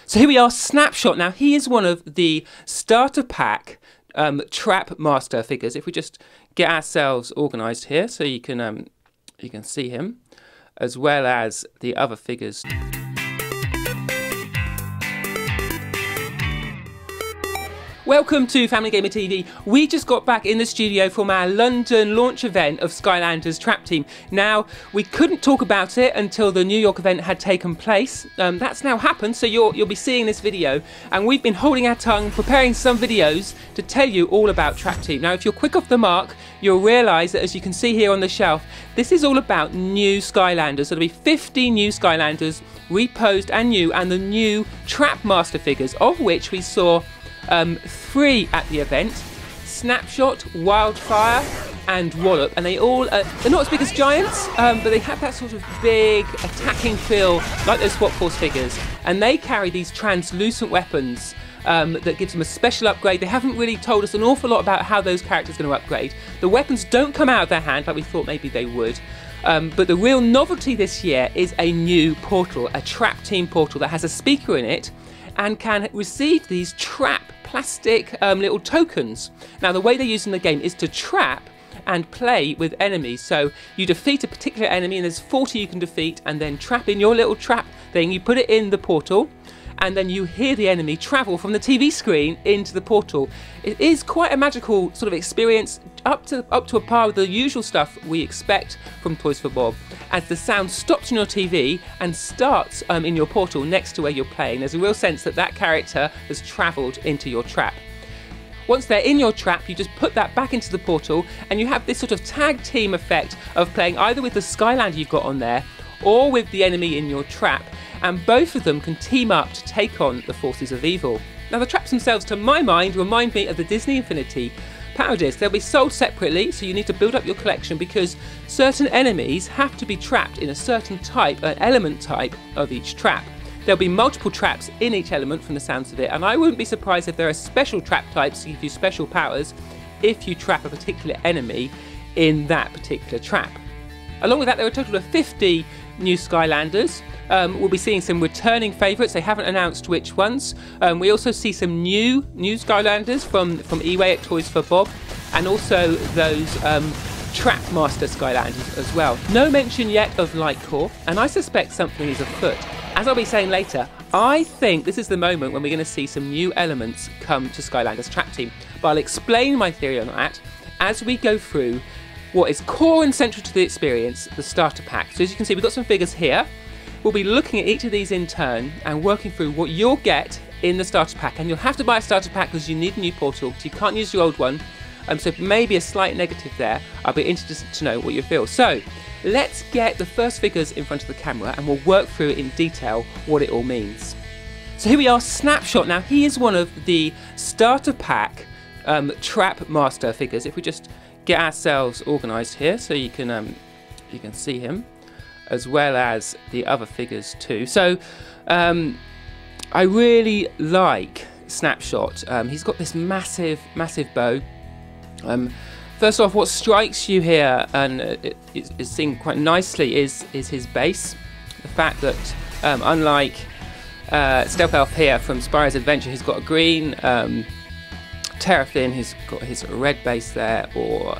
So here we are, Snapshot. Now he is one of the starter pack Trap Master figures. If we just get ourselves organised here, so you can see him, as well as the other figures. Welcome to Family Gamer TV. We just got back in the studio from our London launch event of Skylanders Trap Team. Now, we couldn't talk about it until the New York event had taken place. That's now happened, so you'll be seeing this video. And we've been holding our tongue, preparing some videos to tell you all about Trap Team. Now, if you're quick off the mark, you'll realise that, as you can see here on the shelf, this is all about new Skylanders. So there'll be 50 new Skylanders, reposed and new, and the new Trap Master figures, of which we saw 3 at the event: Snapshot, Wildfire and Wollop, and they all they're not as big as Giants, but they have that sort of big attacking feel like those Swap Force figures, and they carry these translucent weapons that gives them a special upgrade. They haven't really told us an awful lot about how those characters are going to upgrade. The weapons don't come out of their hand like we thought maybe they would. But the real novelty this year is a new portal, a Trap Team portal that has a speaker in it and can receive these trap plastic little tokens. Now, the way they use in the game is to trap and play with enemies. So you defeat a particular enemy, and there's 40 you can defeat, and then trap in your little trap thing. You put it in the portal, and then you hear the enemy travel from the TV screen into the portal. It is quite a magical sort of experience, up to a par with the usual stuff we expect from Toys for Bob, as the sound stops on your TV and starts in your portal next to where you're playing. There's a real sense that that character has travelled into your trap. Once they're in your trap, you just put that back into the portal, and you have this sort of tag team effect of playing either with the Skylander you've got on there or with the enemy in your trap, and both of them can team up to take on the forces of evil. Now, the traps themselves, to my mind, remind me of the Disney Infinity Power Disc. They'll be sold separately, so you need to build up your collection, because certain enemies have to be trapped in a certain type, an element type of each trap. There'll be multiple traps in each element from the sounds of it, and I wouldn't be surprised if there are special trap types to give you special powers if you trap a particular enemy in that particular trap. Along with that, there are a total of 50 new Skylanders. We'll be seeing some returning favourites. They haven't announced which ones. We also see some new Skylanders from eWay at Toys for Bob, and also those Trap Master Skylanders as well. No mention yet of Light Core, and I suspect something is afoot. As I'll be saying later, I think this is the moment when we're going to see some new elements come to Skylanders Trap Team. But I'll explain my theory on that as we go through what is core and central to the experience, the starter pack. So as you can see, we've got some figures here. We'll be looking at each of these in turn and working through what you'll get in the starter pack. And you'll have to buy a starter pack because you need a new portal, so you can't use your old one. So maybe a slight negative there. I'll be interested to know what you feel. So let's get the first figures in front of the camera, and we'll work through in detail what it all means. So here we are, Snapshot. Now he is one of the starter pack Trap Master figures. If we just get ourselves organised here, so you can see him, as well as the other figures too. So I really like Snapshot. He's got this massive bow. First off, what strikes you here, and is seen quite nicely, is his base. The fact that unlike Stealth Elf here from Spyro's Adventure, who's got a green, Terrafin, who's got his red base there, or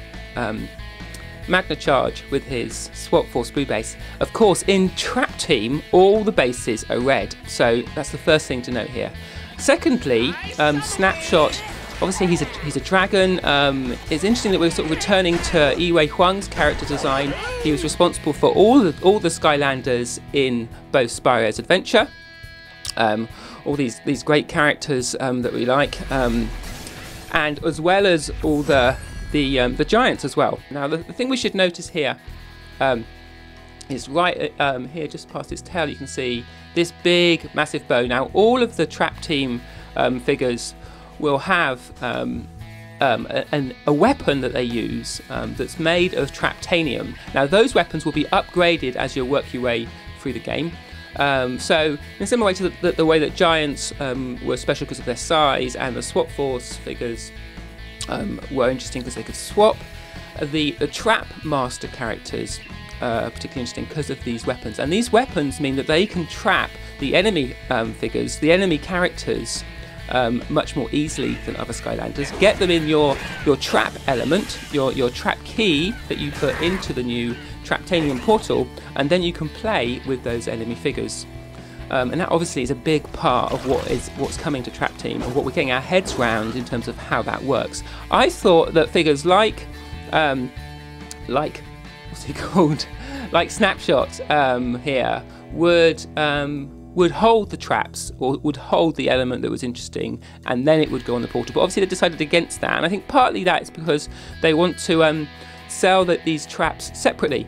Magna Charge with his Swap Force blue base. Of course, in Trap Team, all the bases are red, so that's the first thing to note here. Secondly, Snapshot, obviously he's a dragon. It's interesting that we're sort of returning to Yi Huang's character design. He was responsible for all the Skylanders in both Spyro's Adventure. All these great characters that we like. And as well as all the giants as well. Now the thing we should notice here is right here, just past his tail, you can see this big massive bow. Now all of the Trap Team figures will have a weapon that they use that's made of Traptanium. Now those weapons will be upgraded as you work your way through the game. So in a similar way to the way that Giants were special because of their size, and the Swap Force figures were interesting because they could swap, the Trap Master characters are particularly interesting because of these weapons. And these weapons mean that they can trap the enemy figures, the enemy characters, much more easily than other Skylanders. Get them in your trap element, your trap key that you put into the new Traptanium Portal, and then you can play with those enemy figures. And that obviously is a big part of what's coming to Trap Team and what we're getting our heads round in terms of how that works. I thought that figures like what's he called, like Snapshot here would hold the traps, or would hold the element that was interesting, and then it would go on the portal. But obviously they decided against that, and I think partly that's because they want to sell these traps separately.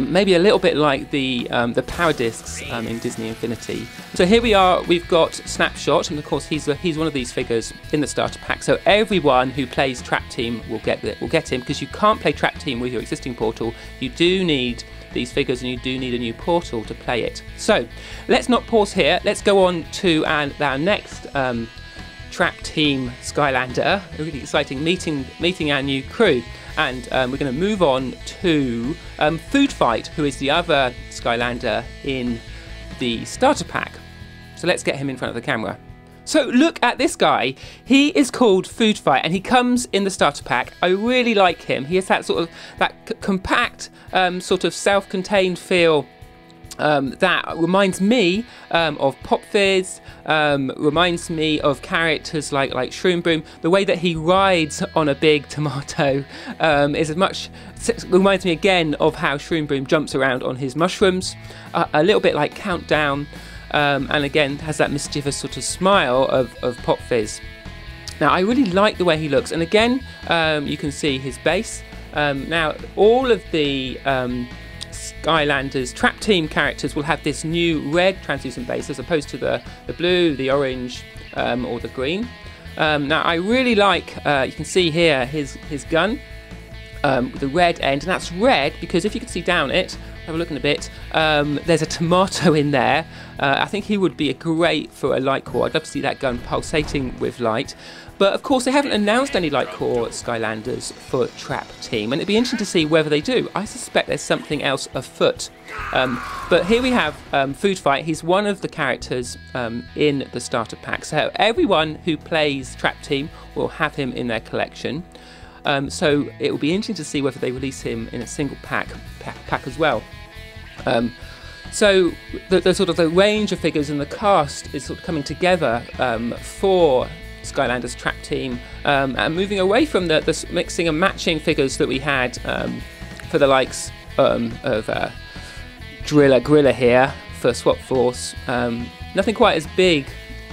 Maybe a little bit like the power discs in Disney Infinity. So here we are, we've got Snapshot, and of course he's one of these figures in the starter pack. So everyone who plays Trap Team will get him, because you can't play Trap Team with your existing portal. You do need these figures, and you do need a new portal to play it. So let's not pause here. Let's go on to our next Trap Team Skylander. Really exciting, meeting our new crew. And we're going to move on to Food Fight, who is the other Skylander in the starter pack. So let's get him in front of the camera. So look at this guy. He is called Food Fight, and he comes in the starter pack. I really like him. He has that sort of compact, sort of self-contained feel. That reminds me of Pop Fizz, reminds me of characters like Shroom Broom. The way that he rides on a big tomato reminds me again of how Shroom Broom jumps around on his mushrooms, a little bit like Countdown, and again has that mischievous sort of smile of Pop Fizz. Now I really like the way he looks, and again you can see his base. Now all of the Skylanders Trap Team characters will have this new red translucent base as opposed to the blue, the orange, or the green. Now I really like, you can see here his gun with the red end, and that's red because if you can see down it, have a look in a bit, there's a tomato in there. I think he would be great for a light core. I'd love to see that gun pulsating with light. But of course they haven't announced any light core Skylanders for Trap Team, and it'd be interesting to see whether they do. I suspect there's something else afoot. But here we have Food Fight. He's one of the characters in the starter pack. So everyone who plays Trap Team will have him in their collection. So it will be interesting to see whether they release him in a single pack as well. So the sort of the range of figures and the cast is sort of coming together for Skylanders Trap Team, and moving away from the mixing and matching figures that we had for the likes of Gorilla here for Swap Force. Nothing quite as big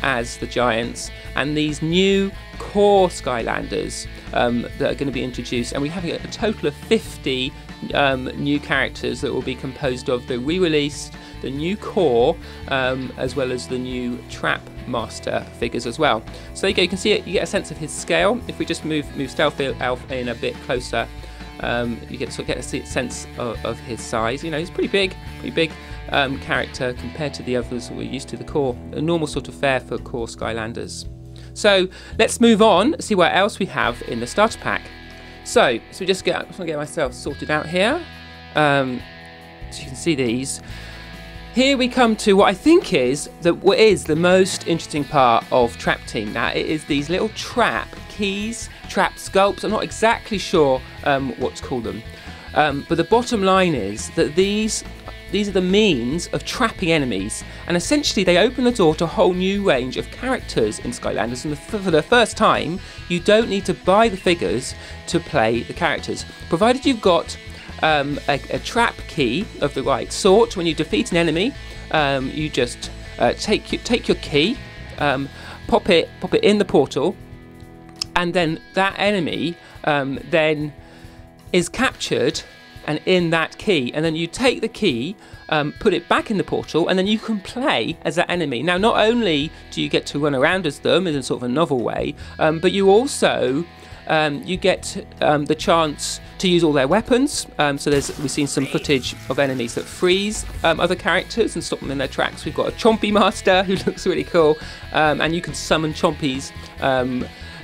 as the Giants, and these new Core Skylanders that are going to be introduced, and we're having a total of 50 new characters that will be composed of the re-released, the new Core, as well as the new Trap Master figures as well. So there you go, you can see it, you get a sense of his scale. If we just move Stealth Elf in a bit closer, you get a sense of his size. You know, he's pretty big character compared to the others we're used to, the Core, a normal sort of fare for Core Skylanders. So let's move on, see what else we have in the starter pack. So we just want to get myself sorted out here. So you can see these. Here we come to what I think is what is the most interesting part of Trap Team. Now it is these little trap keys, trap sculpts. I'm not exactly sure what to call them, but the bottom line is that these are the means of trapping enemies, and essentially they open the door to a whole new range of characters in Skylanders, and for the first time you don't need to buy the figures to play the characters, provided you've got a trap key of the right sort. When you defeat an enemy, you just take your key, pop it in the portal, and then that enemy then is captured and in that key, and then you take the key, put it back in the portal, and then you can play as that enemy. Now not only do you get to run around as them in a sort of a novel way, but you also you get the chance to use all their weapons. So we've seen some footage of enemies that freeze other characters and stop them in their tracks. We've got a Chompy master who looks really cool, and you can summon Chompies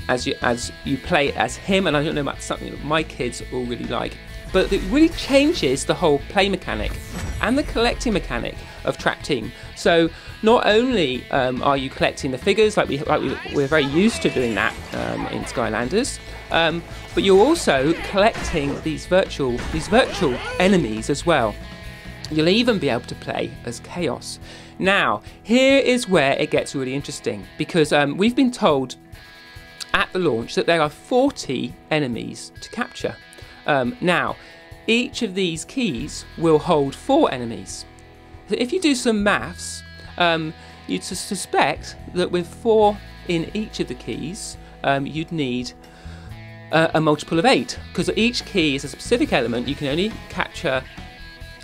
as you play as him, and I don't know, that's something that my kids will really like. but it really changes the whole play mechanic and the collecting mechanic of Trap Team. So not only are you collecting the figures like we're very used to doing that in Skylanders, but you're also collecting these virtual enemies as well. You'll even be able to play as Chaos. Now, here is where it gets really interesting, because we've been told at the launch that there are 40 enemies to capture. Now, each of these keys will hold 4 enemies. So if you do some maths, you'd suspect that with 4 in each of the keys, you'd need a multiple of 8, because each key is a specific element. You can only capture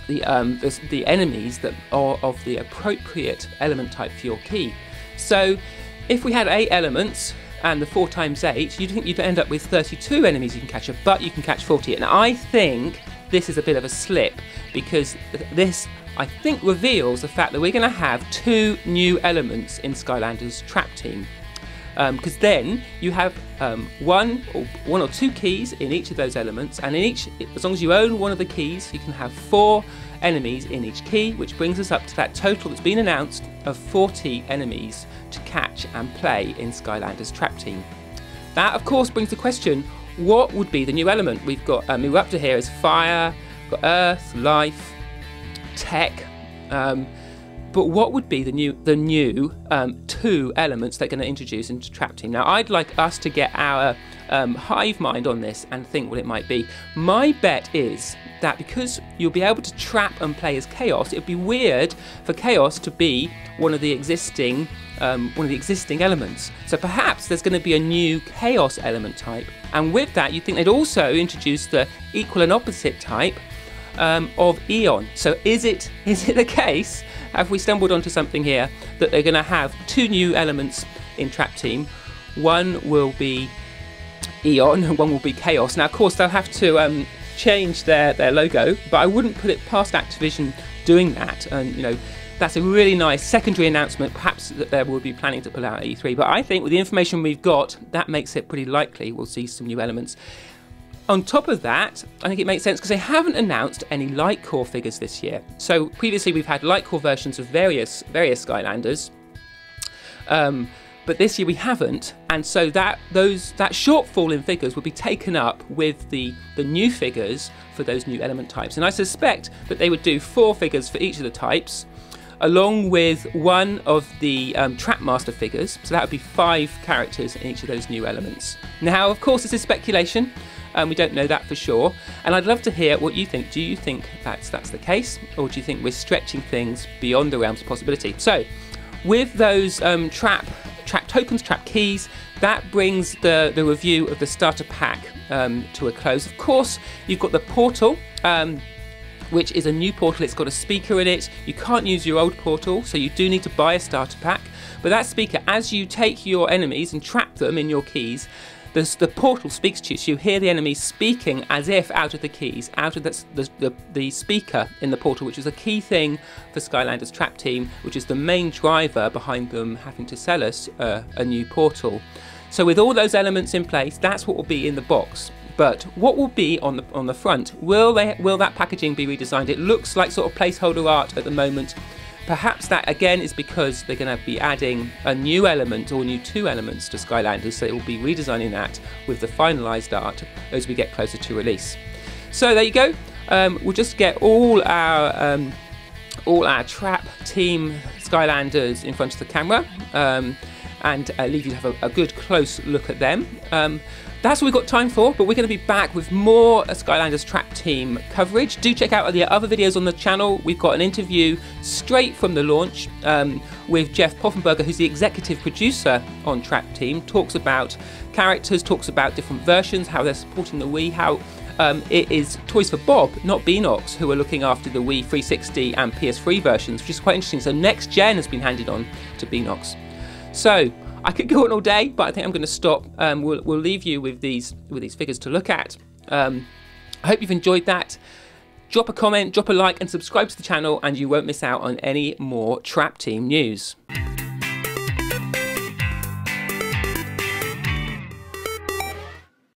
the enemies that are of the appropriate element type for your key. So if we had 8 elements and the 4 times 8, you'd think you'd end up with 32 enemies you can capture, but you can catch 40. And I think this is a bit of a slip, because this, I think, reveals the fact that we're going to have 2 new elements in Skylanders Trap Team. Because then you have one or two keys in each of those elements, and in each, as long as you own one of the keys, you can have 4 enemies in each key, which brings us up to that total that's been announced of 40 enemies to catch and play in Skylanders Trap Team. That, of course, brings the question: what would be the new element? We've got we're up to here is fire, got earth, life, tech. But what would be the new 2 elements they're going to introduce into Trap Team? Now, I'd like us to get our hive mind on this and think what it might be. My bet is that because you'll be able to trap and play as Chaos, it'd be weird for Chaos to be one of the existing elements. So perhaps there's going to be a new Chaos element type, and with that, you'd think they'd also introduce the equal and opposite type of Eon. So is it the case? Have we stumbled onto something here that they're going to have 2 new elements in Trap Team? One will be Eon and one will be Chaos. Now, of course, they'll have to change their logo, but I wouldn't put it past Activision doing that. And you know, that's a really nice secondary announcement, perhaps that they will be planning to pull out at E3. But I think with the information we've got, that makes it pretty likely we'll see some new elements. On top of that, I think it makes sense because they haven't announced any Light Core figures this year. So previously we've had Light Core versions of various Skylanders, but this year we haven't, and so that shortfall in figures will be taken up with the new figures for those new element types. And I suspect that they would do 4 figures for each of the types, along with one of the Trapmaster figures. So that would be 5 characters in each of those new elements. Now, of course, this is speculation. We don't know that for sure, and I'd love to hear what you think. Do you think that's the case, or do you think we're stretching things beyond the realms of possibility? So, with those trap tokens, trap keys, that brings the review of the starter pack to a close. Of course, you've got the portal, which is a new portal. It's got a speaker in it. You can't use your old portal, so you do need to buy a starter pack. But that speaker, as you take your enemies and trap them in your keys, the portal speaks to you, so you hear the enemies speaking as if out of the keys, out of the speaker in the portal, which is a key thing for Skylanders Trap Team, which is the main driver behind them having to sell us a new portal. So with all those elements in place, that's what will be in the box. But what will be on the front? Will that packaging be redesigned? It looks like sort of placeholder art at the moment. Perhaps that again is because they're going to be adding a new element or new 2 elements to Skylanders, so it will be redesigning that with the finalised art as we get closer to release. So there you go. We'll just get all our Trap Team Skylanders in front of the camera and leave you to have a good close look at them. That's all we've got time for, but we're going to be back with more Skylanders Trap Team coverage. Do check out the other videos on the channel. We've got an interview straight from the launch with Jeff Poffenberger, who's the executive producer on Trap Team. Talks about characters, talks about different versions, how they're supporting the Wii, how it is Toys for Bob, not Beanox, who are looking after the Wii 360 and PS3 versions, which is quite interesting. So next gen has been handed on to Beanox. So I could go on all day, but I think I'm going to stop. We'll leave you with these figures to look at. I hope you've enjoyed that. Drop a comment, drop a like, and subscribe to the channel, and you won't miss out on any more Trap Team news.